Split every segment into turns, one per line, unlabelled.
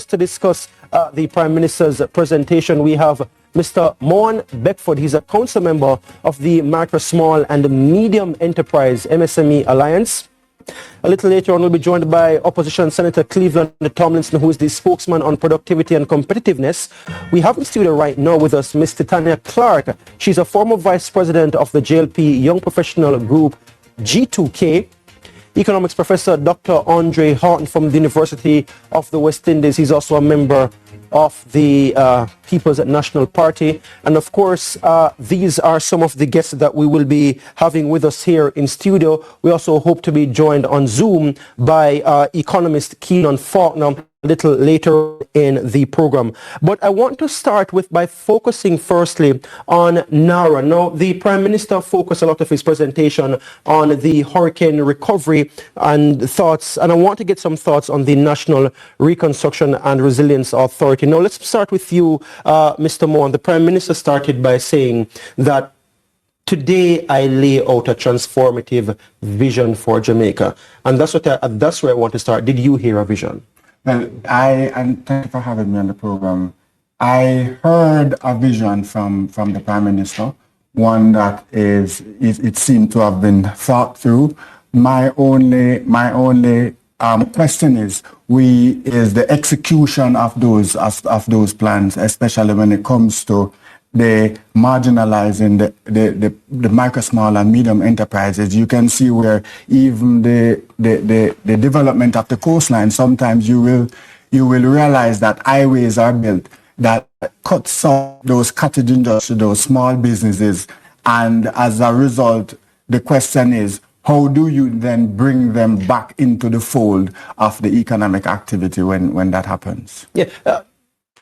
to discuss the Prime Minister's presentation, we have Mr. Moan Beckford. He's a council member of the Micro, Small and Medium Enterprise MSME Alliance. A little later on, we'll be joined by Opposition Senator Cleveland Tomlinson, who is the spokesman on productivity and competitiveness. We have in studio right now with us Ms. Titania Clark. She's a former vice president of the JLP Young Professional Group G2K. Economics professor Dr. Andre Horton from the University of the West Indies. He's also a member of the People's National Party. And of course, these are some of the guests that we will be having with us here in studio. We also hope to be joined on Zoom by economist Keenan Faulkner a little later in the program. But I want to start by focusing firstly on NARA. Now, the Prime Minister focused a lot of his presentation on the hurricane recovery and thoughts, and I want to get some thoughts on the National Reconstruction and Resilience Authority. Now, let's start with you, Mr. Moore. The Prime Minister started by saying that today I lay out a transformative vision for Jamaica, and that's where I want to start. Did you hear a vision?
Well, and thank you for having me on the program. I heard a vision from the Prime Minister, one that it seemed to have been thought through. My only question is the execution of those plans, especially when it comes to the marginalizing the micro, small and medium enterprises. You can see where even the development of the coastline, sometimes you will realize that highways are built that cuts off those cottage industry, those small businesses, and as a result, the question is, how do you then bring them back into the fold of the economic activity when that happens? Yeah.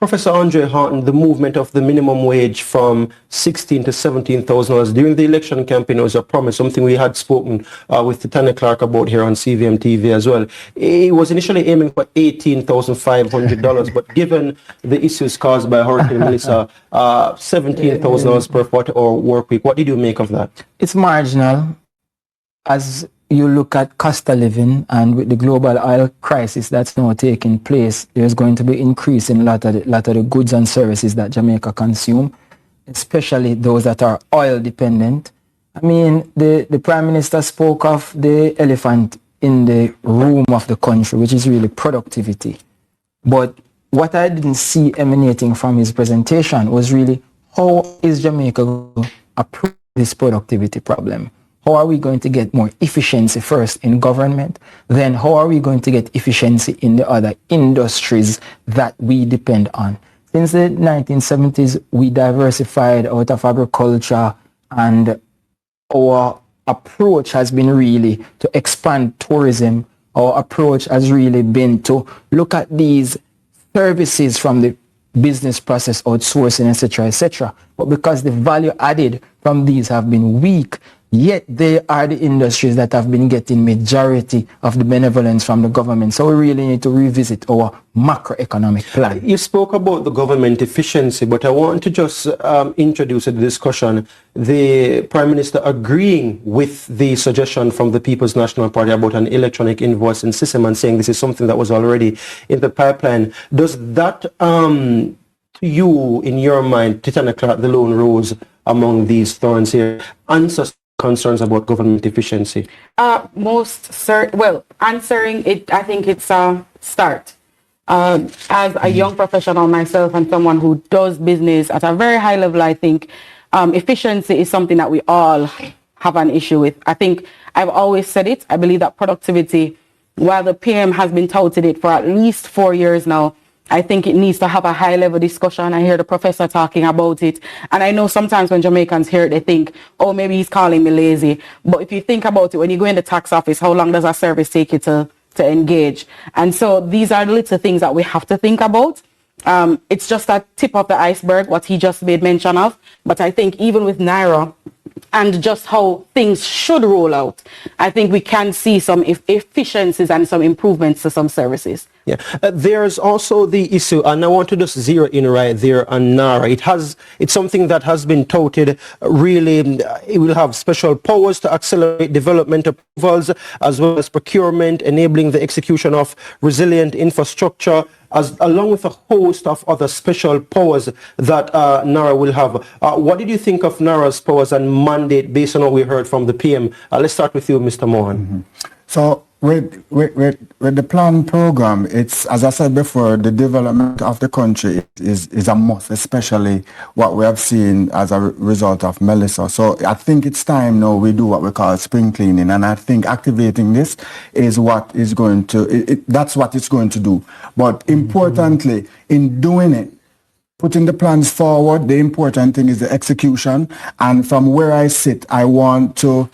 Professor Andre Horton, the movement of the minimum wage from $16,000 to $17,000 during the election campaign was a promise, something we had spoken with Titania Clark about here on CVM TV as well. It was initially aiming for $18,500, but given the issues caused by Hurricane Melissa, $17,000 per 40-hour work week. What did you make of that?
It's marginal. As you look at cost of living, and with the global oil crisis that's now taking place, there's going to be increase in a lot of the goods and services that Jamaica consume, especially those that are oil dependent. I mean, the Prime Minister spoke of the elephant in the room of the country, which is really productivity. But what I didn't see emanating from his presentation was really, how is Jamaica going to approach this productivity problem? How are we going to get more efficiency first in government? Then how are we going to get efficiency in the other industries that we depend on? Since the 1970s, we diversified out of agriculture, and our approach has been really to expand tourism. Our approach has really been to look at these services from the business process outsourcing, etc., etc. But because the value added from these have been weak, yet they are the industries that have been getting majority of the benevolence from the government. So we really need to revisit our macroeconomic plan.
You spoke about the government efficiency, but I want to just introduce to the discussion the Prime Minister agreeing with the suggestion from the People's National Party about an electronic invoicing system and saying this is something that was already in the pipeline. Does that, to you, in your mind, Titania Clark, the lone rose among these thorns here, answer concerns about government efficiency?
Answering it, I think it's a start. As a young professional myself and someone who does business at a very high level, I think efficiency is something that we all have an issue with. I think I've always said it. I believe that productivity, while the PM has been touted it for at least 4 years now, I think it needs to have a high-level discussion. I hear the professor talking about it. And I know sometimes when Jamaicans hear it, they think, oh, maybe he's calling me lazy. But if you think about it, when you go in the tax office, how long does a service take you to engage? And so these are the little things that we have to think about. It's just a tip of the iceberg, what he just made mention of. But I think even with NARA and just how things should roll out, I think we can see some efficiencies and some improvements to some services.
Yeah, there's also the issue, and I want to just zero in right there on NARA. It's something that has been touted. Really, it will have special powers to accelerate development approvals as well as procurement, enabling the execution of resilient infrastructure, along with a host of other special powers that NARA will have. What did you think of NARA's powers and mandate based on what we heard from the PM? Let's start with you, Mr. Mohan.
Mm-hmm. So with the plan program, it's, as I said before, the development of the country is a must, especially what we have seen as a result of Melissa. So I think it's time now we do what we call spring cleaning, and I think activating this is what is going to, that's what it's going to do. But importantly, in doing it, putting the plans forward, the important thing is the execution. And from where I sit, I want to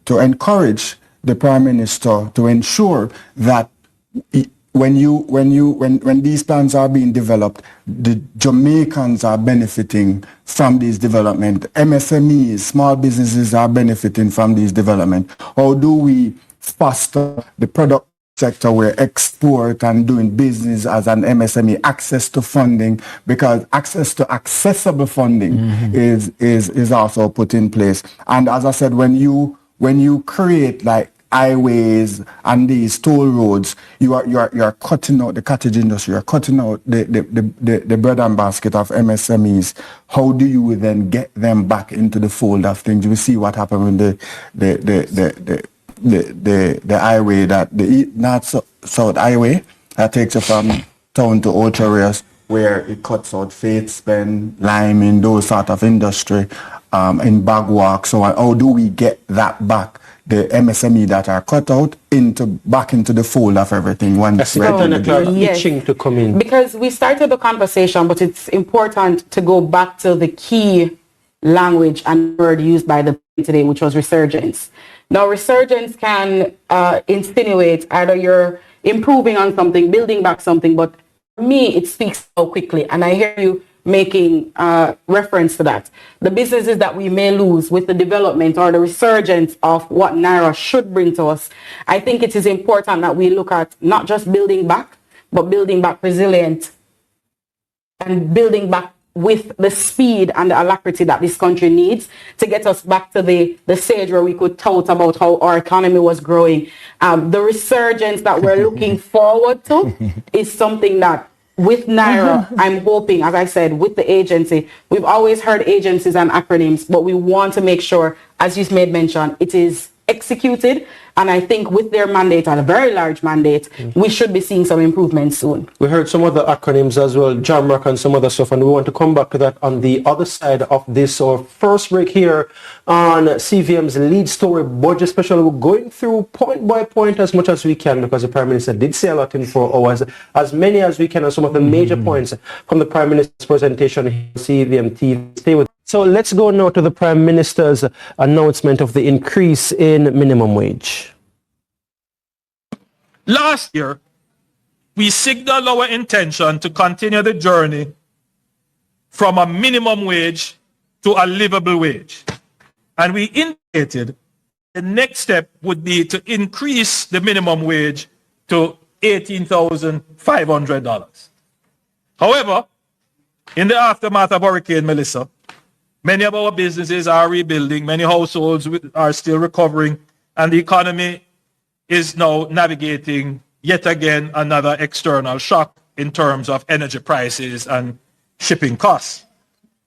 encourage the Prime Minister to ensure that when these plans are being developed, the Jamaicans are benefiting from these development. MSMEs, small businesses are benefiting from these development. How do we foster the product sector where export and doing business as an MSME, access to funding, because access to accessible funding is also put in place. And as I said, when you create like highways and these toll roads, you are cutting out the cottage industry, you're cutting out the bread and basket of MSMEs. How do you then get them back into the fold of things? We see what happened with the highway, that the north-south highway that takes you from town to Ocho Rios, where it cuts out faith, spend, lime in those sort of industry, in Bagwalk. So how do we get that back? The MSME that are cut out back into the fold of everything.
Itching to come in.
Because we started the conversation, but it's important to go back to the key language and word used by the today, which was resurgence. Now, resurgence can insinuate either you're improving on something, building back something, but for me, it speaks so quickly, and I hear you making reference to that. The businesses that we may lose with the development or the resurgence of what NARA should bring to us, I think it is important that we look at not just building back, but building back resilient and building back with the speed and the alacrity that this country needs to get us back to the stage where we could tout about how our economy was growing. The resurgence that we're looking forward to is something that with NARA, I'm hoping, as I said, with the agency, we've always heard agencies and acronyms, but we want to make sure, as you made mention, it is executed. And I think with their mandate, and a very large mandate, we should be seeing some improvements soon.
We heard some other acronyms as well, JAMRAC and some other stuff, and we want to come back to that on the other side of this. So first break here on CVM's lead story budget special. We're going through point by point as much as we can, because the Prime Minister did say a lot in 4 hours, as many as we can, on some of the major points from the Prime Minister's presentation here on CVM TV. Stay with. So let's go now to the Prime Minister's announcement of the increase in minimum wage.
Last year, we signaled our intention to continue the journey from a minimum wage to a livable wage. And we indicated the next step would be to increase the minimum wage to $18,500. However, in the aftermath of Hurricane Melissa, many of our businesses are rebuilding, many households are still recovering, and the economy is now navigating yet again another external shock in terms of energy prices and shipping costs.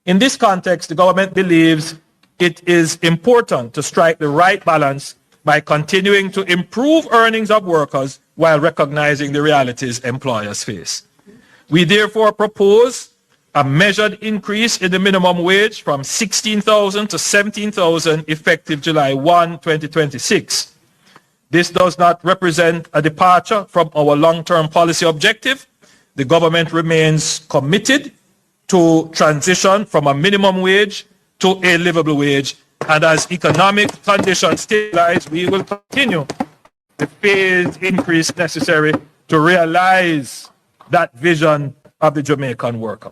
In this context, the government believes it is important to strike the right balance by continuing to improve earnings of workers while recognizing the realities employers face. We therefore propose a measured increase in the minimum wage from $16,000 to $17,000 effective July 1, 2026. This does not represent a departure from our long-term policy objective. The government remains committed to transition from a minimum wage to a livable wage, and as economic conditions stabilize, we will continue the phased increase necessary to realize that vision of the Jamaican worker.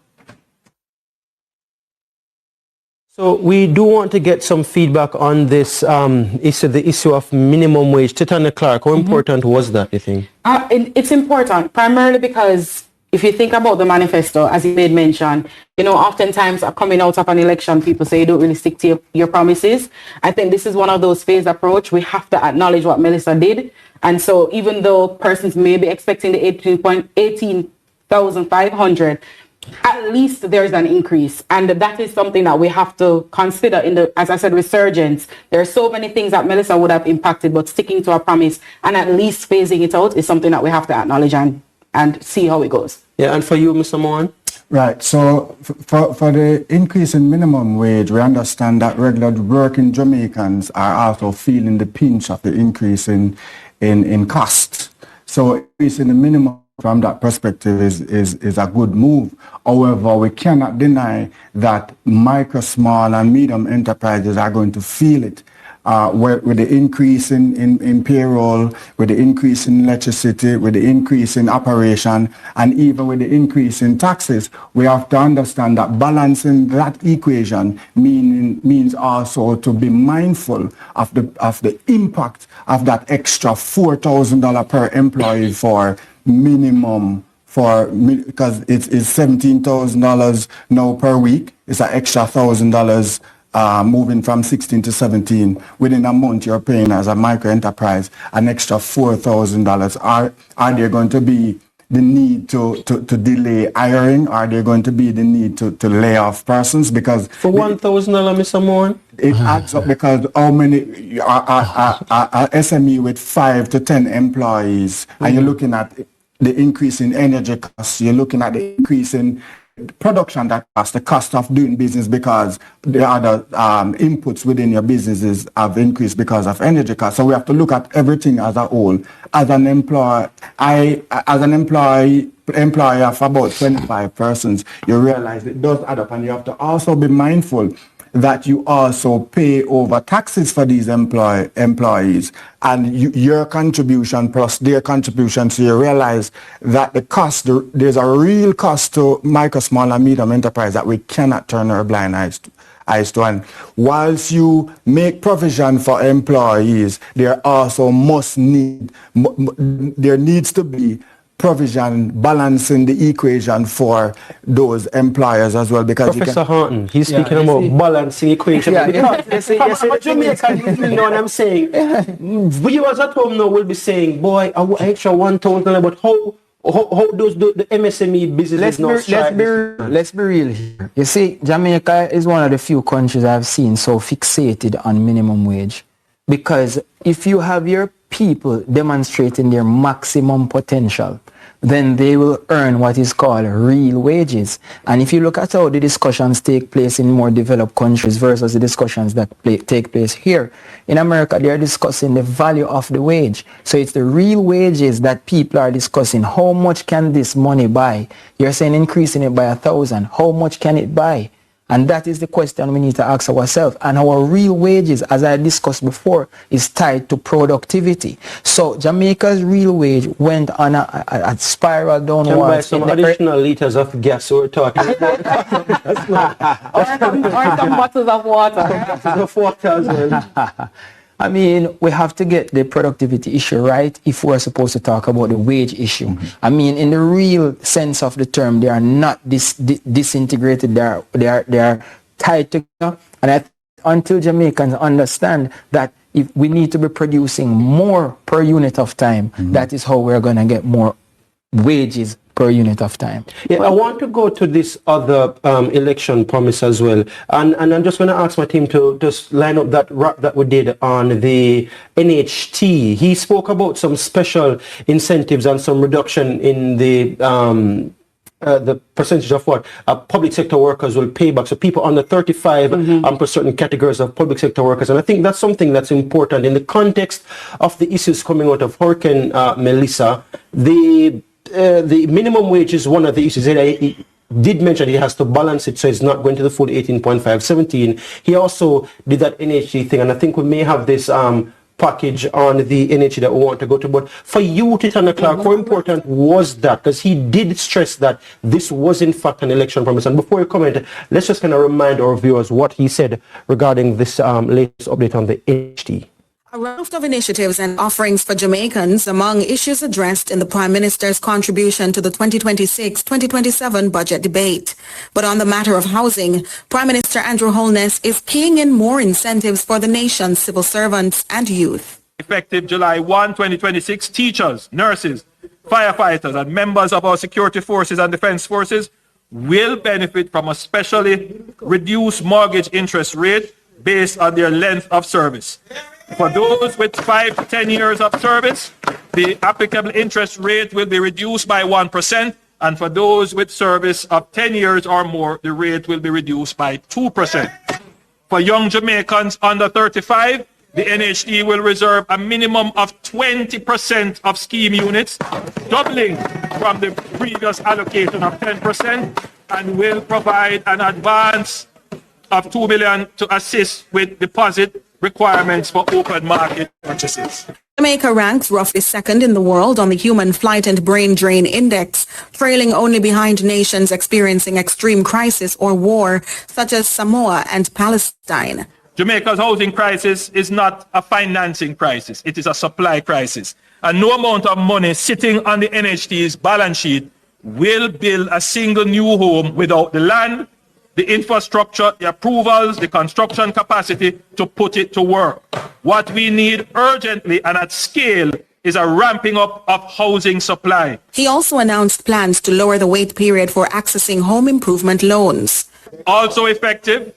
So we do want to get some feedback on this issue, the issue of minimum wage. Titania Clark, how important was that, you think?
It's important, primarily because if you think about the manifesto, as you made mention, oftentimes coming out of an election, people say you don't really stick to your promises. I think this is one of those phased approach. We have to acknowledge what Melissa did. And so even though persons may be expecting the 18,500, at least there's an increase. And that is something that we have to consider in the, as I said, resurgence. There are so many things that Melissa would have impacted, but sticking to our promise and at least phasing it out is something that we have to acknowledge and see how it goes.
Yeah, and for you, Mr. Mohan?
Right. So for the increase in minimum wage, we understand that regular working Jamaicans are also feeling the pinch of the increase in costs. So increasing the minimum from that perspective is a good move. However, we cannot deny that micro, small, and medium enterprises are going to feel it. With the increase in payroll, with the increase in electricity, with the increase in operation, and even with the increase in taxes, we have to understand that balancing that equation means also to be mindful of the impact of that extra $4,000 per employee for minimum, because it's $17,000 now per week. It's an extra $1,000 moving from 16 to 17. Within a month, you're paying as a micro enterprise an extra $4,000. Are there going to be the need to delay hiring? Are there going to be the need to lay off persons? Because
for $1,000, Mr. Mohan?
It adds up, because how many SME with 5 to 10 employees, and you're looking at the increase in energy costs, you're looking at the increase in production that costs, the cost of doing business, because the other inputs within your businesses have increased because of energy costs. So we have to look at everything as a whole. As an employer, employer of about 25 persons, you realize it does add up, and you have to also be mindful that you also pay over taxes for these employees, and your contribution plus their contribution. So you realize that the cost, there's a real cost to micro, small, and medium enterprise that we cannot turn our blind eyes to. And whilst you make provision for employees, there needs to be provision balancing the equation for those employers as well, because
Professor Horton, he's speaking about balancing equation. Yes, Jamaican, you know what I'm saying? Viewers at home now will be saying, boy, extra $1,000, but how does the MSME business
let's be real here. You see, Jamaica is one of the few countries I've seen so fixated on minimum wage, because if you have your people demonstrating their maximum potential, then they will earn what is called real wages. And if you look at how the discussions take place in more developed countries versus the discussions that take place here, in America, they are discussing the value of the wage. So it's the real wages that people are discussing. How much can this money buy? You're saying increasing it by 1,000. How much can it buy? And that is the question we need to ask ourselves. And our real wages, as I discussed before, is tied to productivity. So Jamaica's real wage went on a spiral downwards.
Can buy some additional liters of gas we're talking about.
or some bottles of water.
I mean, we have to get the productivity issue right if we're supposed to talk about the wage issue. I mean, in the real sense of the term, they are not disintegrated. They are tied together. And until Jamaicans understand that if we need to be producing more per unit of time, that is how we're going to get more wages per unit of time.
Yeah, I want to go to this other election promise as well, and I'm just going to ask my team to just line up that wrap that we did on the NHT. He spoke about some special incentives and some reduction in the percentage of what public sector workers will pay back. So people under 35 for certain categories of public sector workers. And I think that's something that's important in the context of the issues coming out of Hurricane Melissa. The minimum wage is one of the issues. He did mention he has to balance it, so it's not going to the full 18.5, 17. He also did that NHG thing, and I think we may have this package on the NHD that we want to go to. But for you, Titania Clark, how important was that? Because he did stress that this was in fact an election promise. And before you comment, let's just kind of remind our viewers what he said regarding this latest update on the NHD.
A raft of initiatives and offerings for Jamaicans among issues addressed in the Prime Minister's contribution to the 2026-2027 budget debate. But on the matter of housing, Prime Minister Andrew Holness is keying in more incentives for the nation's civil servants and youth.
Effective July 1, 2026, teachers, nurses, firefighters, and members of our security forces and defense forces will benefit from a specially reduced mortgage interest rate based on their length of service. For those with 5 to 10 years of service, the applicable interest rate will be reduced by 1%, and for those with service of 10 years or more, the rate will be reduced by 2%. For young Jamaicans under 35, the NHD will reserve a minimum of 20% of scheme units, doubling from the previous allocation of 10%, and will provide an advance of $2 million to assist with deposit requirements for open market purchases.
Jamaica ranks roughly second in the world on the Human Flight and Brain Drain Index, trailing only behind nations experiencing extreme crisis or war, such as Samoa and Palestine.
Jamaica's housing crisis is not a financing crisis. It is a supply crisis. And no amount of money sitting on the NHD's balance sheet will build a single new home without the land, the infrastructure, the approvals, the construction capacity to put it to work. What we need urgently and at scale is a ramping up of housing supply.
He also announced plans to lower the wait period for accessing home improvement loans.
Also effective,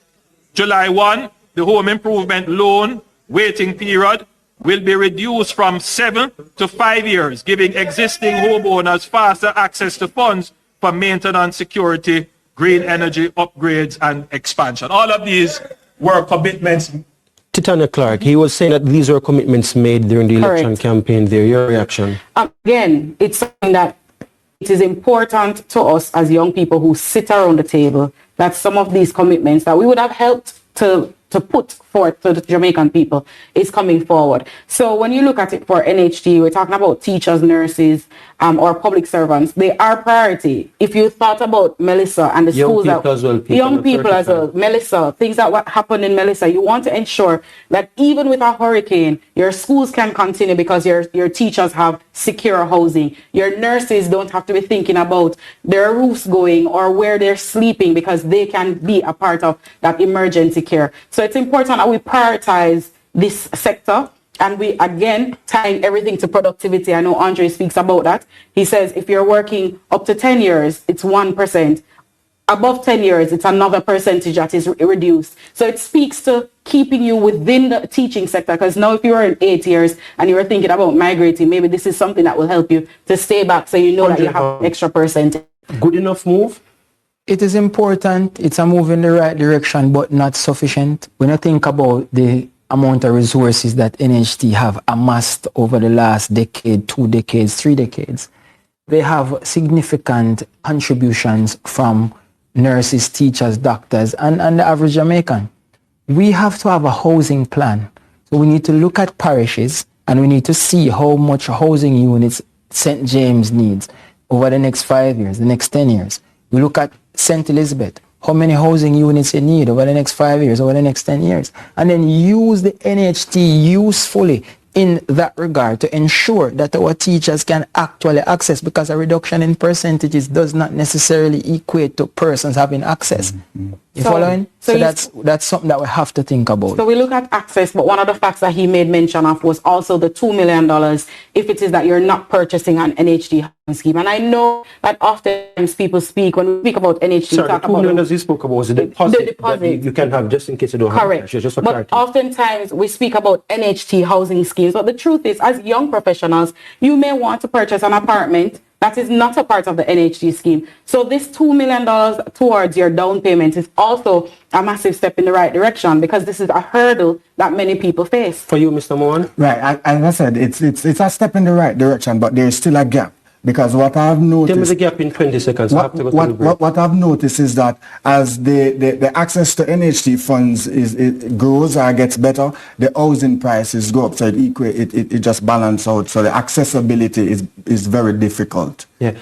July 1, the home improvement loan waiting period will be reduced from 7 to 5 years, giving existing homeowners faster access to funds for maintenance, security, green energy upgrades and expansion. All of these were commitments.
Titania Clark, he was saying that these were commitments made during the election campaign there. Your reaction?
Again, it's something that it is important to us as young people who sit around the table that some of these commitments that we would have helped to put forth to the Jamaican people is coming forward. So when you look at it for NHD, we're talking about teachers, nurses, or public servants. They are priority. If you thought about Melissa and the schools, young people as well, Melissa, things that happened in Melissa, you want to ensure that even with a hurricane, your schools can continue because your teachers have secure housing. Your nurses don't have to be thinking about their roofs going or where they're sleeping because they can be a part of that emergency care. So it's important that we prioritize this sector, and we again tying everything to productivity. I know Andre speaks about that. He says if you're working up to 10 years, it's 1%. Above 10 years, it's another percentage that is reduced. So it speaks to keeping you within the teaching sector, because now if you're in 8 years and you're thinking about migrating, maybe this is something that will help you to stay back so you know that you have extra percentage.
Good enough move?
It is important. It's a move in the right direction, but not sufficient. When I think about the amount of resources that NHD have amassed over the last decade, 2 decades, 3 decades, they have significant contributions from nurses, teachers, doctors, and the average Jamaican. We have to have a housing plan. So we need to look at parishes and we need to see how much housing units St. James needs over the next 5 years, the next 10 years. We look at St. Elizabeth, how many housing units you need over the next 5 years, over the next 10 years, and then use the NHD usefully in that regard to ensure that our teachers can actually access, because a reduction in percentages does not necessarily equate to persons having access. You following? So that's something that we have to think about.
So we look at access, but one of the facts that he made mention of was also the $2 million if it is that you're not purchasing an NHD scheme. And I know that oftentimes people speak, when we speak about NHD,
sorry, the $2 million he spoke about was the deposit that you can have just in case you don't have cash. Just for
but
clarity.
Oftentimes we speak about NHD housing schemes, but the truth is, as young professionals, you may want to purchase an apartment that is not a part of the NHD scheme. So this $2 million towards your down payment is also a massive step in the right direction, because this is a hurdle that many people face.
For you, Mr. Mohan?
Right, as I said, it's a step in the right direction, but there's still a gap. Because what I've noticed...
Tell me the gap in 20 seconds.
What I've noticed is that as the access to NHT funds it grows or gets better, the housing prices go up, so it just balances out. So the accessibility is very difficult.
Yeah,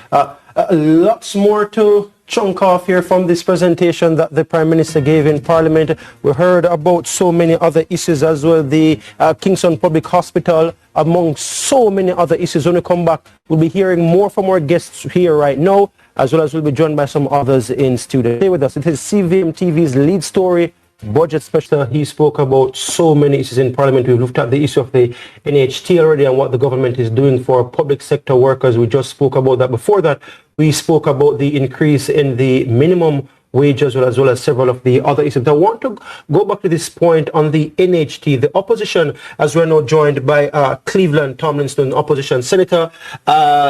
lots more to chunk off here from this presentation that the Prime Minister gave in Parliament. We heard about so many other issues as well, the Kingston Public Hospital, among so many other issues. When we come back, we'll be hearing more from our guests here right now, as well as we'll be joined by some others in studio. Stay with us. It is CVM TV's lead story, budget special. He spoke about so many issues in Parliament. We've looked at the issue of the NHT already and what the government is doing for public sector workers. We just spoke about that. Before that, we spoke about the increase in the minimum wage as well as several of the other issues. I want to go back to this point on the NHT. The opposition, as we're now joined by Cleveland Tomlinson, opposition senator.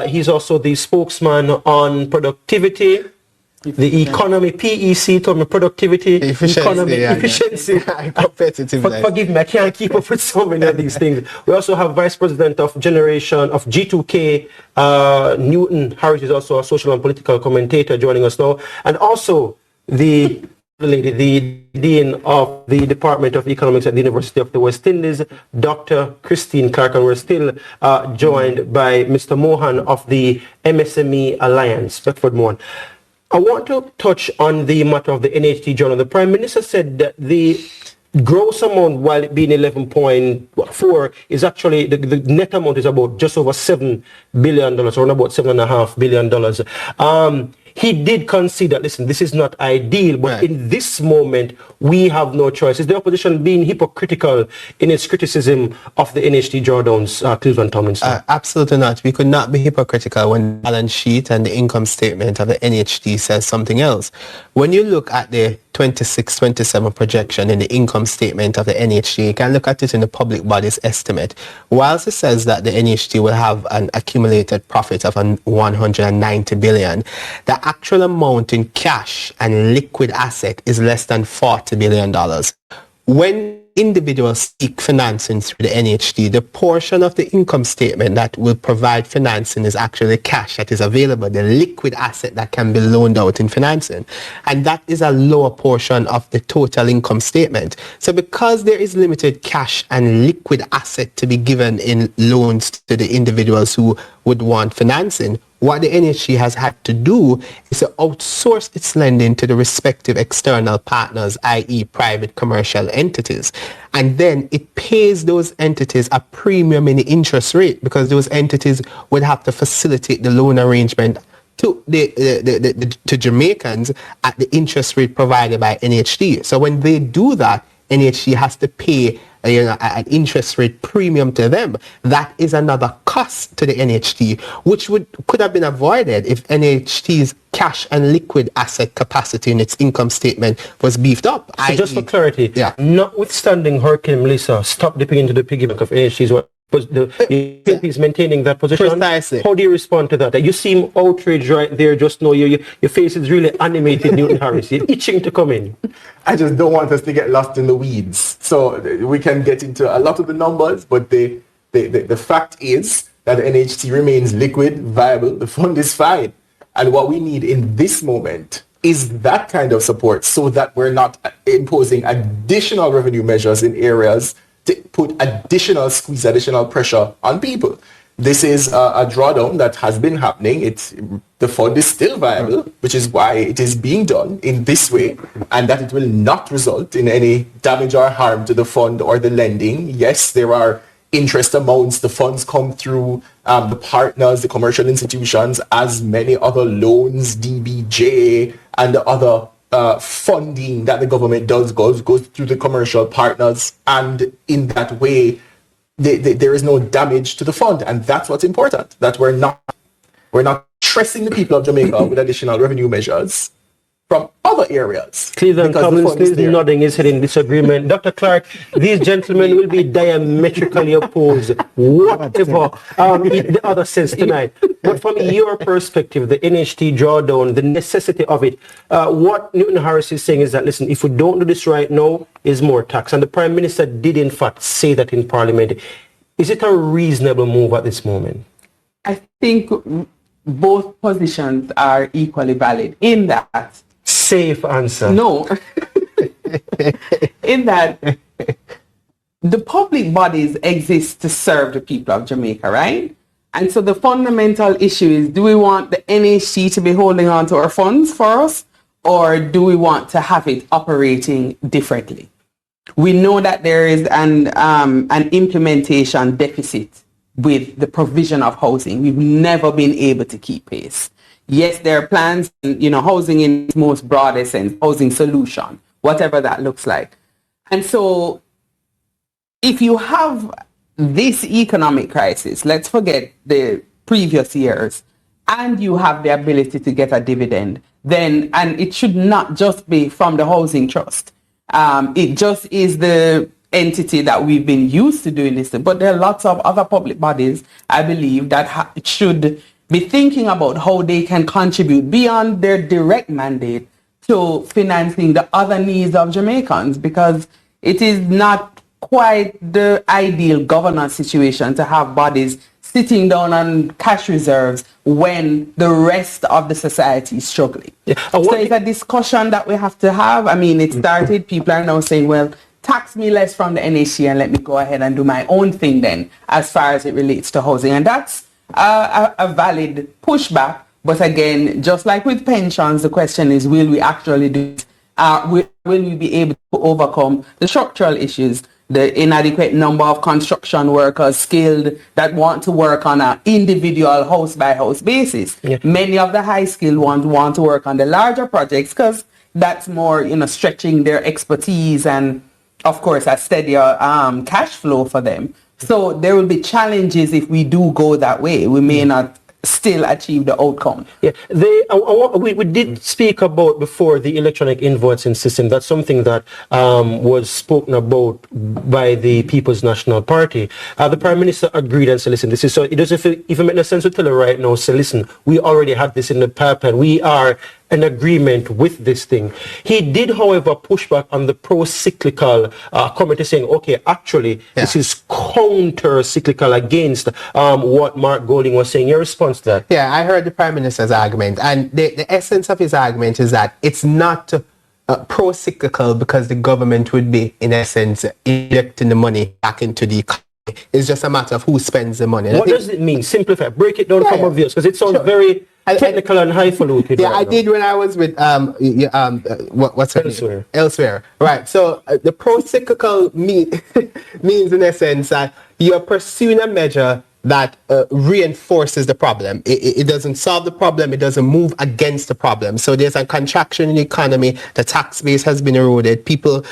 He's also the spokesman on productivity. The economy, PEC, told me productivity, efficiency.
Competitiveness.
Forgive me, I can't keep up with so many of these things. We also have Vice President of Generation of G2K, Newton Harris is also a social and political commentator joining us now. And also the Dean of the Department of Economics at the University of the West Indies, Dr. Christine Clark, and we're still joined by Mr. Mohan of the MSME Alliance, Bedford Mohan. I want to touch on the matter of the NHT journal. The Prime Minister said that the gross amount, while it being 11.4, is actually, the net amount is about just over $7 billion, or about $7.5 billion. He did consider, listen, this is not ideal, but in this moment, we have no choice. Is the opposition being hypocritical in its criticism of the NHT drawdowns, Cleveland Tomlinson?
Absolutely not. We could not be hypocritical when the balance sheet and the income statement of the NHT says something else. When you look at the 26-27 projection in the income statement of the NHT, you can look at it in the public body's estimate. Whilst it says that the NHT will have an accumulated profit of 190 billion, the actual amount in cash and liquid asset is less than $40 billion. When individuals seek financing through the NHT, the portion of the income statement that will provide financing is actually cash that is available, the liquid asset that can be loaned out in financing. And that is a lower portion of the total income statement. So because there is limited cash and liquid asset to be given in loans to the individuals who would want financing, what the NHT has had to do is to outsource its lending to the respective external partners, i.e. private commercial entities. And then it pays those entities a premium in the interest rate because those entities would have to facilitate the loan arrangement to to Jamaicans at the interest rate provided by NHT. So when they do that, NHT has to pay an interest rate premium to them. That is another cost to the NHT, which could have been avoided if NHT's cash and liquid asset capacity in its income statement was beefed up.
So just for clarity, notwithstanding Hurricane Melissa, stop dipping into the piggy bank of NHT's what the PNP is maintaining that position.
Precisely.
How do you respond to that? You seem outraged right there just now. Your face is really animated, Newton Harris. You're itching to come in.
I just don't want us to get lost in the weeds. So we can get into a lot of the numbers, but the fact is that NHT remains liquid, viable. The fund is fine. And what we need in this moment is that kind of support so that we're not imposing additional revenue measures in areas to put additional squeeze, additional pressure on people. This is a drawdown that has been happening. The fund is still viable, which is why it is being done in this way, and that it will not result in any damage or harm to the fund or the lending. Yes, there are interest amounts. The funds come through the partners, the commercial institutions, as many other loans, DBJ, and the other funding that the government does goes through the commercial partners, and in that way there is no damage to the fund, and that's what's important, that we're not stressing the people of Jamaica with additional revenue measures from other areas.
Cleveland Tomlinson is nodding his head in disagreement. Dr. Clark, these gentlemen will be diametrically opposed, whatever the other says tonight. But from your perspective, the NHT drawdown, the necessity of it, what Newton Harris is saying is that, listen, if we don't do this right now, is more tax. And the Prime Minister did, in fact, say that in Parliament. Is it a reasonable move at this moment?
I think both positions are equally valid in that.
Safe answer.
No. In that the public bodies exist to serve the people of Jamaica, right? And so the fundamental issue is, do we want the NHT to be holding on to our funds for us, or do we want to have it operating differently? We know that there is an implementation deficit with the provision of housing. We've never been able to keep pace. Yes, there are plans, housing in its most broadest sense, housing solution, whatever that looks like. And so if you have this economic crisis, let's forget the previous years, and you have the ability to get a dividend, then, and it should not just be from the housing trust. It just is the entity that we've been used to doing this, but there are lots of other public bodies, I believe, that should be thinking about how they can contribute beyond their direct mandate to financing the other needs of Jamaicans, because it is not quite the ideal governance situation to have bodies sitting down on cash reserves when the rest of the society is struggling. Yeah. So it's a discussion that we have to have. I mean, it started, people are now saying, well, tax me less from the NHC and let me go ahead and do my own thing then, as far as it relates to housing. And that's a valid pushback. But again, just like with pensions, the question is, will we actually do it? Will we be able to overcome the structural issues, the inadequate number of construction workers skilled that want to work on an individual house-by-house basis? Yeah. Many of the high-skilled ones want to work on the larger projects because that's more, stretching their expertise and, of course, a steadier cash flow for them. So there will be challenges if we do go that way. We may not still achieve the outcome. Yeah,
we did speak about before the electronic invoicing system. That's something that was spoken about by the People's National Party. The Prime Minister agreed and said, listen, this is so, it doesn't even make no sense to tell her right now, say, listen, we already had this in the pipeline. We are an agreement with this thing. He did, however, push back on the pro-cyclical committee, saying, okay, actually, this is counter-cyclical against what Mark Golding was saying. Your response to that?
Yeah, I heard the Prime Minister's argument, and the essence of his argument is that it's not pro-cyclical because the government would be, in essence, injecting the money back into the economy. It's just a matter of who spends the money.
What does it mean? Simplify. Break it down from our views, because it sounds very technical and highfalutin.
Yeah, I did when I was with what's her name? Elsewhere. Right. So the pro-cyclical means in essence that you're pursuing a measure that reinforces the problem. It doesn't solve the problem. It doesn't move against the problem. So there's a contraction in the economy. The tax base has been eroded. People's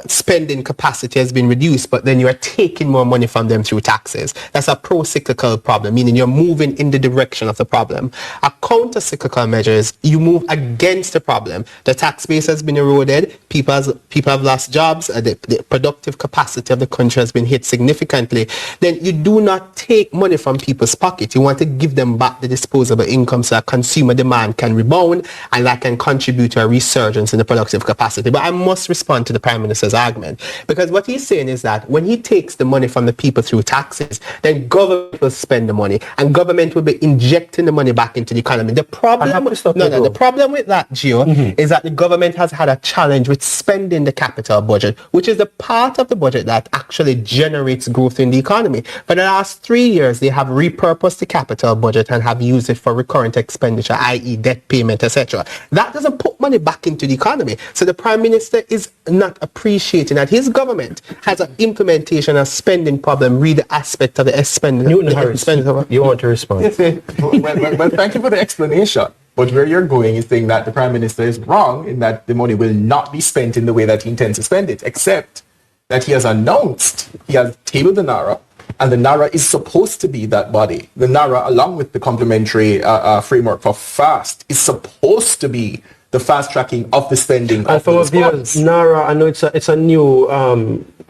spending capacity has been reduced, but then you are taking more money from them through taxes. That's a pro-cyclical problem, meaning you're moving in the direction of the problem. A counter-cyclical measure is you move against the problem. The tax base has been eroded. People have lost jobs. The productive capacity of the country has been hit significantly. Then you do not take money from people's pocket. You want to give them back the disposable income so that consumer demand can rebound and that can contribute to a resurgence in the productive capacity. But I must respond to the Prime Minister's argument, because what he's saying is that when he takes the money from the people through taxes, then government will spend the money and government will be injecting the money back into the economy. The problem the problem with that, Gio, is that the government has had a challenge with spending the capital budget, which is the part of the budget that actually generates growth in the economy. For the last 3 years, they have repurposed the capital budget and have used it for recurrent expenditure, i.e. debt payment, etc. That doesn't put money back into the economy. So the Prime Minister is not appreciating that his government has an implementation and spending problem. Read the aspect of the spending.
Newton Harris, you want to respond?
Yes, well, thank you for the explanation. But where you're going is saying that the Prime Minister is wrong in that the money will not be spent in the way that he intends to spend it, except that he has announced, he has tabled the NARA, and the NARA is supposed to be that body. The NARA, along with the complementary framework for FAST, is supposed to be the fast tracking of the spending of those funds.
NARA, I know it's a new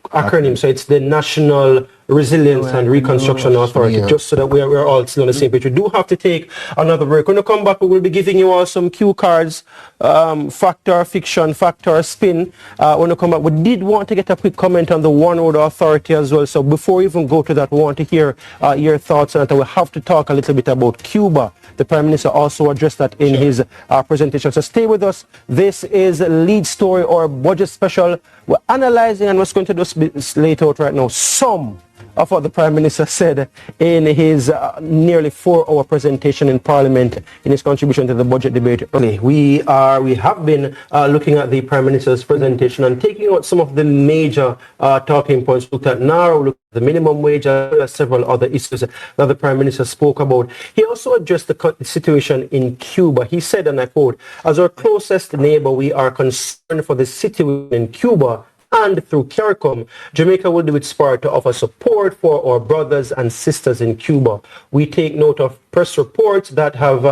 acronym, so it's the National Resilience and Reconstruction Authority, just so that we're all still on the same page. We do have to take another break. When we come back, we will be giving you all some cue cards, factor, fiction, factor, spin. When we come back, we did want to get a quick comment on the One Road Authority as well. So before we even go to that, we want to hear your thoughts on it. We have to talk a little bit about Cuba. The Prime Minister also addressed that in his presentation. So stay with us. This is Lead Story or Budget Special. We're analyzing, and we're going to just lay it out right now, some of what the Prime Minister said in his nearly 4-hour presentation in Parliament in his contribution to the budget debate early. We have been looking at the Prime Minister's presentation and taking out some of the major talking points. Looked at NARA, looked at the minimum wage, as well as several other issues that the Prime Minister spoke about. He also addressed the situation in Cuba. He said, and I quote, "As our closest neighbor, we are concerned for the situation in Cuba, and through CARICOM, Jamaica will do its part to offer support for our brothers and sisters in Cuba. We take note of press reports that have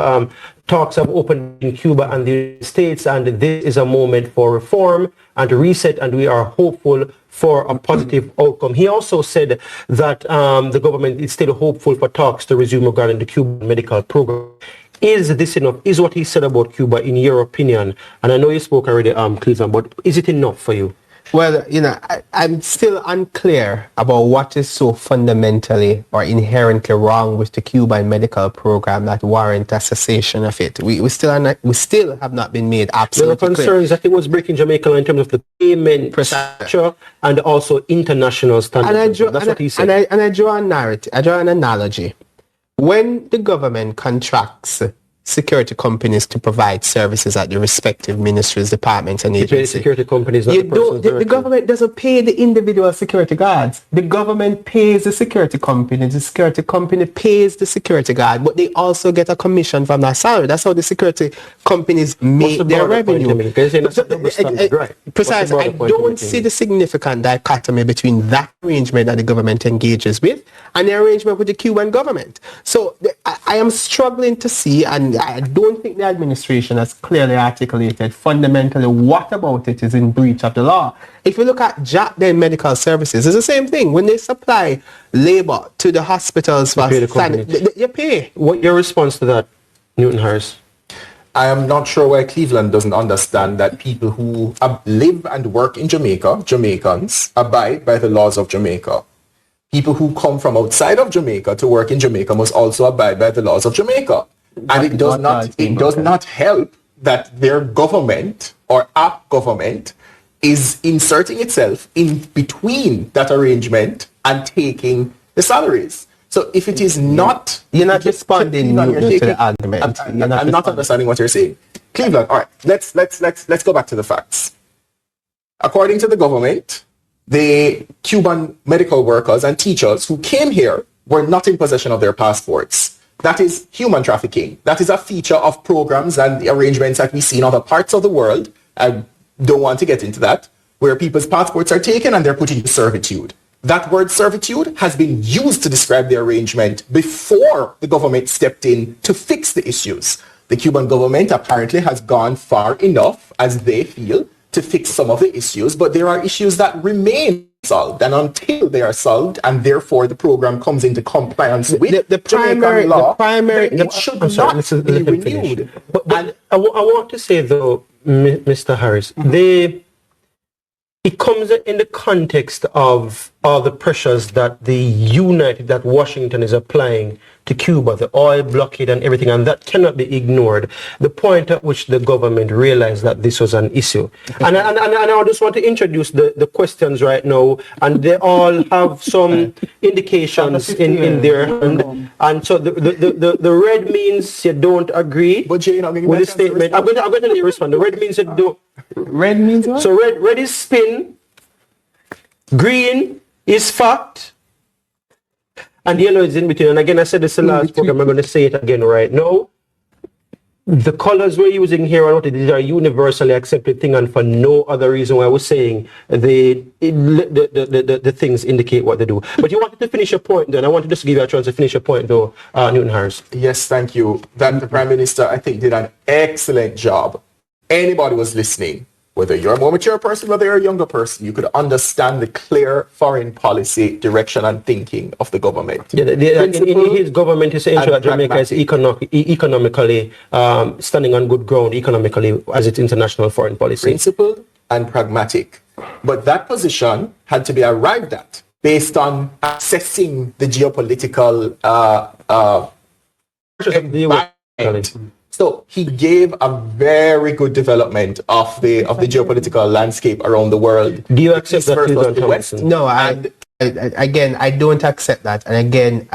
talks have opened in Cuba and the United States, and this is a moment for reform and reset, and we are hopeful for a positive outcome." He also said that the government is still hopeful for talks to resume regarding the Cuban medical program. Is this enough? Is what he said about Cuba, in your opinion, and I know you spoke already, Cleveland, but is it enough for you?
Well, I'm still unclear about what is so fundamentally or inherently wrong with the Cuban medical program that warrant a cessation of it. We still have not been made absolutely clear.
There are concerns that it was breaking Jamaica in terms of the payment structure and also international standards. That's what he said.
And I draw a narrative. I draw an analogy. When the government contracts security companies to provide services at the respective ministries, departments, and agencies.
Security companies, not
the government doesn't pay the individual security guards. The government pays the security company. The security company pays the security guard, but they also get a commission from that salary. That's how the security companies make their revenue. Precisely. I don't see the significant dichotomy between that arrangement that the government engages with and the arrangement with the Cuban government. So I am struggling to see, and I don't think the administration has clearly articulated fundamentally what about it is in breach of the law. If you look at Jamaican medical services, it's the same thing. When they supply labor to the hospitals, you pay.
What your response to that, Newton Harris?
I am not sure why Cleveland doesn't understand that people who live and work in Jamaica, Jamaicans, abide by the laws of Jamaica. People who come from outside of Jamaica to work in Jamaica must also abide by the laws of Jamaica. And it does not help that their government or our government is inserting itself in between that arrangement and taking the salaries. So if it is not...
You're not responding to the argument.
I'm not understanding what you're saying. Cleveland, all right, let's go back to the facts. According to the government, the Cuban medical workers and teachers who came here were not in possession of their passports. That is human trafficking. That is a feature of programs and the arrangements that we see in other parts of the world. I don't want to get into that, where people's passports are taken and they're put into servitude. That word servitude has been used to describe the arrangement before the government stepped in to fix the issues. The Cuban government apparently has gone far enough, as they feel, to fix some of the issues, but there are issues that remain solved, and until they are solved, and therefore the program comes into compliance with
the primary law,
it should not be renewed.
But I want to say though, Mr. Harris, it comes in the context of all the pressures that that Washington is applying to Cuba, the oil blockade and everything, and that cannot be ignored. The point at which the government realized that this was an issue. And I just want to introduce the questions right now, and they all have some indications in there. And so the red means you don't agree with the statement. I'm going to let you respond. The red means you don't.
Red means what?
So red is spin, green is fact, and yellow is in between. And again, I said this in the last program, I'm going to say it again right now. The colors we're using here are these are universally accepted thing, and for no other reason why I was saying the things indicate what they do. But you wanted to finish your point, then. I wanted just to give you a chance to finish your point, though, Newton Harris.
Yes, thank you. That the Prime Minister, I think, did an excellent job. Anybody was listening whether you're a more mature person, whether you're a younger person, you could understand the clear foreign policy direction and thinking of the government.
Yeah, in his government, he says that Jamaica is economically standing on good ground economically as its international foreign policy.
Principled and pragmatic. But that position had to be arrived at based on assessing the geopolitical environment. So he gave a very good development of the geopolitical landscape around the world.
Do you accept that?
No, again, I don't accept that. And again,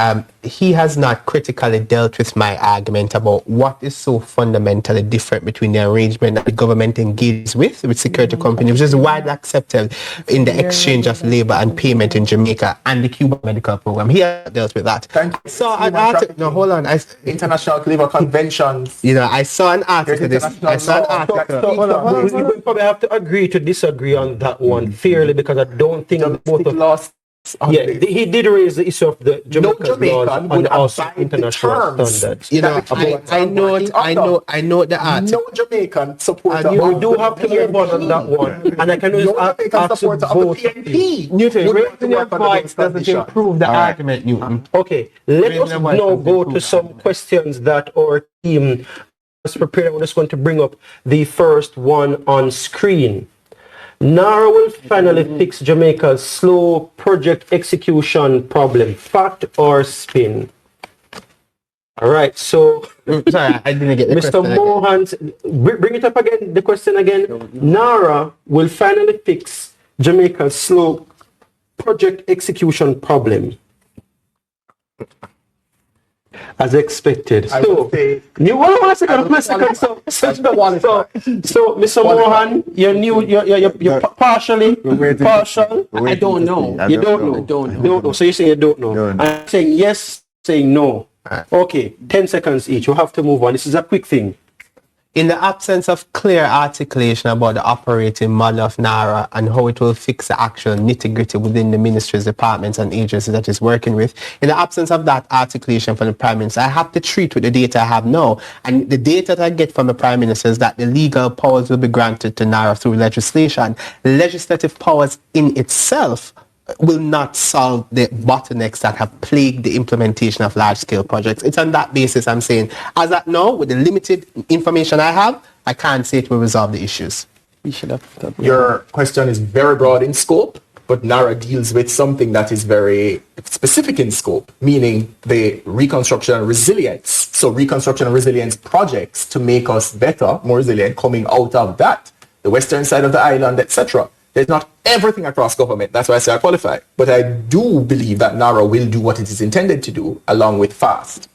he has not critically dealt with my argument about what is so fundamentally different between the arrangement that the government engages with security companies, which is widely accepted in the exchange of labor and payment in Jamaica, and the Cuba medical program. He has dealt with that.
Thank you.
So an article. No, hold on.
International labor conventions.
You know, I saw an article.
We probably have to agree to disagree on that one fairly, because I don't think both of us. Yeah, he did raise the issue of the Jamaican laws and also international standards.
You know, I know the art.
No Jamaican supporter.
And you do have to move on that one. And I can
no Jamaican supporter of the PNP.
Newton, raising your voice doesn't improve the argument, Newton.
Okay, let us now go to some questions that our team has prepared. I'm just going to bring up the first one on screen. NARA will finally fix Jamaica's slow project execution problem. Fact or spin? All right, so
sorry, I didn't get the
Mr. Mohan, bring it up again, the question again. NARA will finally fix Jamaica's slow project execution problem. As expected. So, Mr. Mohan, you're partial.
I don't know.
You don't know. So you're saying you don't know. I'm saying yes, saying no. Okay, 10 seconds each. You have to move on. This is a quick thing.
In the absence of clear articulation about the operating model of NARA and how it will fix the actual nitty-gritty within the ministries, departments and agencies that it's working with, in the absence of that articulation from the Prime Minister, I have to treat with the data I have now. And the data that I get from the Prime Minister is that the legal powers will be granted to NARA through legislation. Legislative powers in itself will not solve the bottlenecks that have plagued the implementation of large-scale projects. It's on that basis I'm saying, as at now, with the limited information I have, I can't say it will resolve the issues.
Your question is very broad in scope, but NARA deals with something that is very specific in scope, meaning the reconstruction and resilience. So reconstruction and resilience projects to make us better, more resilient, coming out of that, the western side of the island, etc. There's not everything across government. That's why I say I qualify. But I do believe that NARA will do what it is intended to do, along with FAST.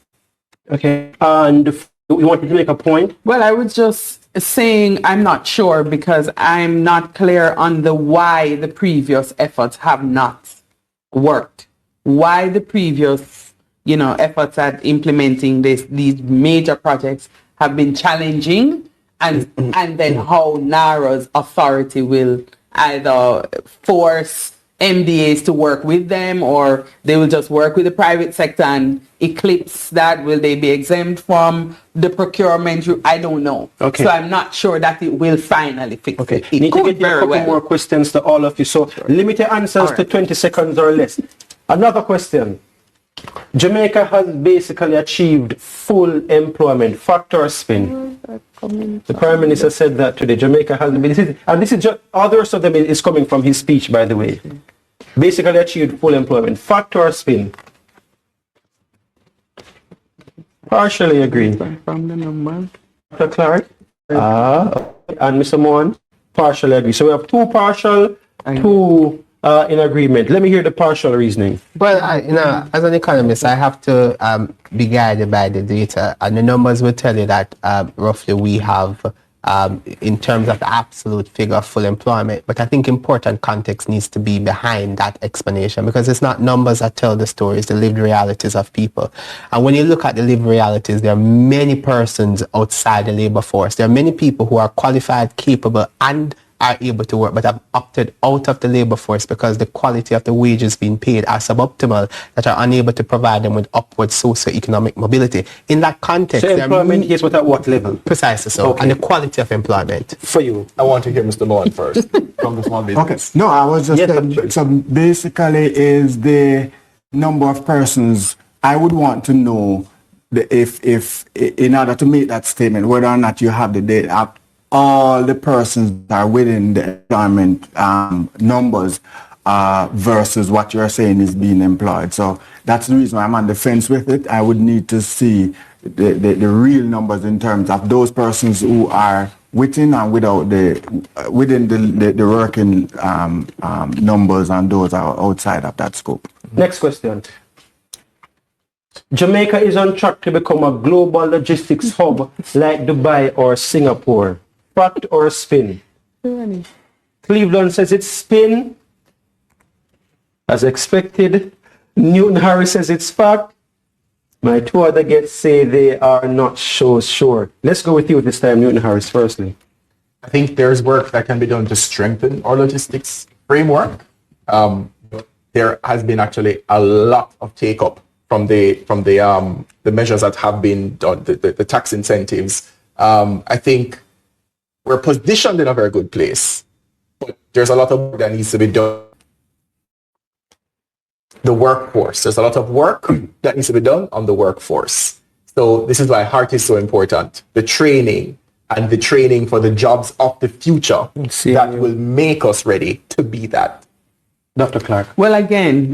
Okay. And you wanted to make a point?
Well, I was just saying I'm not sure because I'm not clear on the why the previous efforts have not worked. Why the previous, efforts at implementing these major projects have been challenging, and then how NARA's authority will either force MDAs to work with them, or they will just work with the private sector and eclipse that. Will they be exempt from the procurement? I don't know.
Okay.
So I'm not sure that it will finally fix it. It
Need
could
to get
very
a couple
well.
more questions to all of you. So limit your answers to 20 seconds or less. Another question. Jamaica has basically achieved full employment. Fact or spin? The Prime Minister said that today. Jamaica has been, and this is just, others of them is coming from his speech, by the way. Basically achieved full employment. Fact or spin? Partially agree.
From the numbers.
Dr. Clark? And Mr. Mohan? Partially agree. So we have two partial, two in agreement. Let me hear the partial reasoning.
Well, as an economist, I have to be guided by the data, and the numbers will tell you that roughly we have, in terms of the absolute figure of full employment. But I think important context needs to be behind that explanation, because it's not numbers that tell the story, it's the lived realities of people. And when you look at the lived realities, there are many persons outside the labor force. There are many people who are qualified, capable, and are able to work but have opted out of the labor force because the quality of the wages being paid are suboptimal, that are unable to provide them with upward socio-economic mobility. In that context,
so employment is at what level?
Precisely so,
Okay.
and the quality of employment.
For you,
I want to hear Mr. Mohan first from the small business.
Okay. No, I was just
Yes,
saying, so basically is the number of persons. I would want to know if in order to make that statement, whether or not you have the data, all the persons that are within the employment numbers versus what you're saying is being employed. So that's the reason why I'm on the fence with it. I would need to see the real numbers in terms of those persons who are within and without within the working numbers, and those are outside of that scope.
next question. Jamaica is on track to become a global logistics hub like Dubai or Singapore. Fact or spin? Cleveland says it's spin, as expected. Newton Harris says it's fact. My two other guests say they are not so sure. Let's go with you this time, Newton Harris, firstly.
I think there's work that can be done to strengthen our logistics framework. There has been actually a lot of take-up from the measures that have been done, the tax incentives. I think we're positioned in a very good place, but there's a lot of work that needs to be done. The workforce, there's a lot of work that needs to be done on the workforce. So this is why heart is so important. The training and the training for the jobs of the future that will make us ready to be that.
Dr. Clark.
Well, again,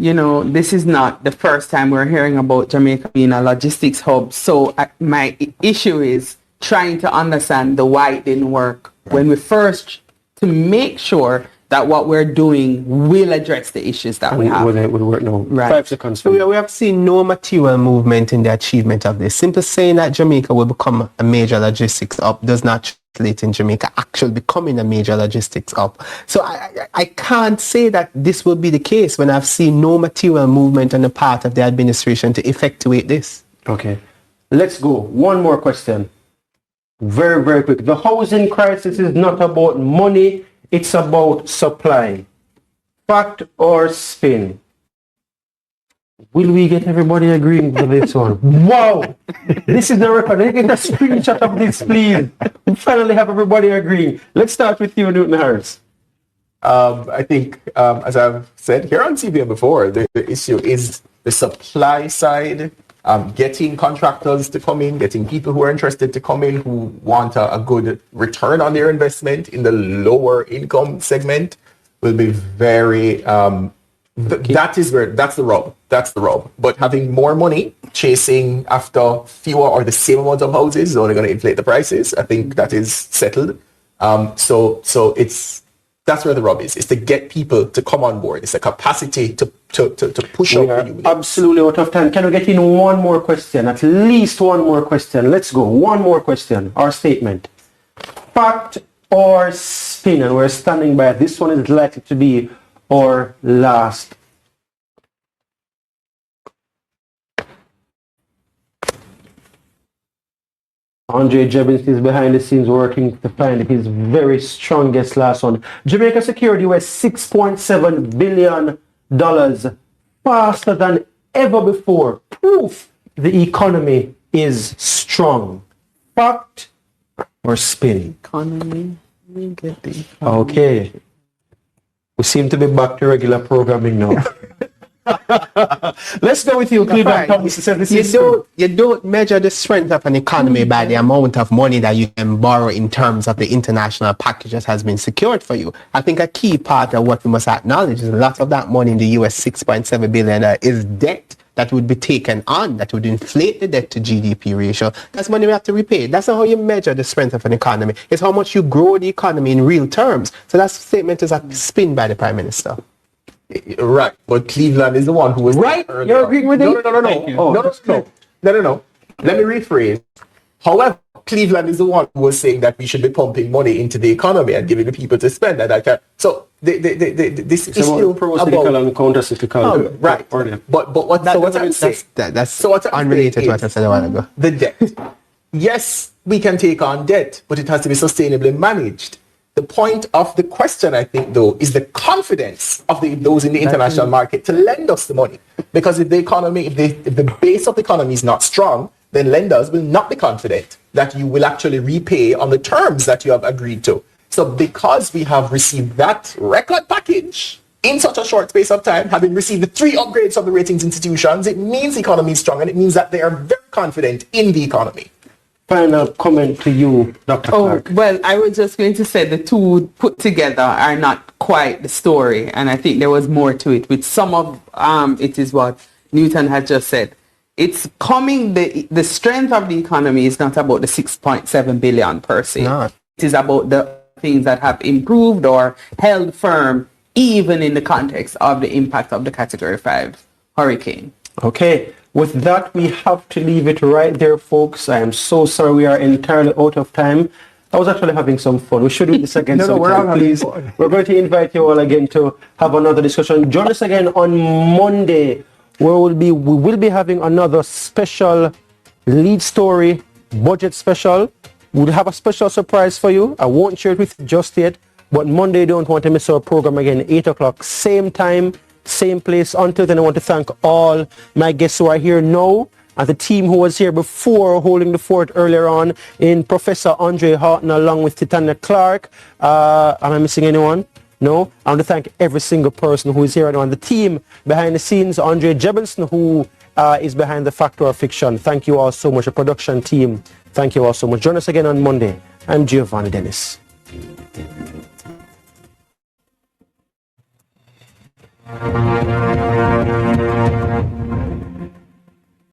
this is not the first time we're hearing about Jamaica being a logistics hub. So my issue is trying to understand the why it didn't work when we first, to make sure that what we're doing will address the issues that we have.
It would work now.
Right.
5 seconds.
So we have seen no material movement in the achievement of this. Simply saying that Jamaica will become a major logistics hub does not translate in Jamaica actually becoming a major logistics hub. So I can't say that this will be the case when I've seen no material movement on the part of the administration to effectuate this.
Okay. Let's go. One more question. Very, very quick. The housing crisis is not about money. It's about supply. Fact or spin? Will we get everybody agreeing to this one? Wow! This is the record. Let's get a screenshot of this, please. We finally have everybody agreeing. Let's start with you, Newton Harris.
I think, as I've said here on CBN before, the issue is the supply side, getting contractors to come in, getting people who are interested to come in, who want a good return on their investment in the lower income segment will be very, that's the rub. That's the rub. But having more money, chasing after fewer or the same amount of houses is only going to inflate the prices. I think that is settled. So that's where the rub is to get people to come on board. It's a capacity to push up the unit.
Absolutely out of time. Can we get in one more question? At least one more question. Let's go. One more question. Our statement. Fact or spin? And we're standing by. This one is likely to be our last. Andre Jebbins is behind the scenes working to find his very strongest last one. Jamaica secured US $6.7 billion faster than ever before. Proof the economy is strong. Fact or spin?
Economy. We get the economy.
Okay. We seem to be back to regular programming now. Let's go with you, Cleveland Thomas.
You don't measure the strength of an economy by the amount of money that you can borrow in terms of the international package that has been secured for you. I think a key part of what we must acknowledge is a lot of that money in the US $6.7 billion is debt that would be taken on, that would inflate the debt to GDP ratio. That's money we have to repay. That's not how you measure the strength of an economy. It's how much you grow the economy in real terms. So that statement is a spin by the Prime Minister.
Right, but Cleveland is the one who was
right. You're agreeing with
No.
it?
No. Let me rephrase. However, Cleveland is the one who was saying that we should be pumping money into the economy and giving the people to spend. So this is still
pro-cyclical and counter-cyclical.
Right. But what I'm saying,
that's unrelated to what I said a while ago.
The debt. Yes, we can take on debt, but it has to be sustainably managed. The point of the question, I think, though, is the confidence of those in the international market to lend us the money. Because if the economy, if the base of the economy is not strong, then lenders will not be confident that you will actually repay on the terms that you have agreed to. So because we have received that record package in such a short space of time, having received the 3 upgrades from the ratings institutions, it means the economy is strong, and it means that they are very confident in the economy.
Final comment to you, Dr. Clark.
Well, I was just going to say the two put together are not quite the story, and I think there was more to it. With some of it is what Newton had just said. It's coming, the strength of the economy is not about the 6.7 billion per se. No. It is about the things that have improved or held firm, even in the context of the impact of the Category 5 hurricane.
Okay. With that, we have to leave it right there, folks. I am so sorry we are entirely out of time. I was actually having some fun. We should do this again sometime, please. We're going to invite you all again to have another discussion. Join us again on Monday, where we will be having another special lead story, budget special. We'll have a special surprise for you. I won't share it with you just yet, but Monday, don't want to miss our program again, 8 o'clock, same time, same place. Until then, I want to thank all my guests who are here now and the team who was here before holding the fort earlier on in Professor Andre Houghton along with Titania Clark. Am I missing anyone? No? I want to thank every single person who is here and the team behind the scenes, Andre Jebinson, who is behind the Factor of Fiction. Thank you all so much, the production team. Thank you all so much. Join us again on Monday. I'm Giovanni Dennis.
Thank you.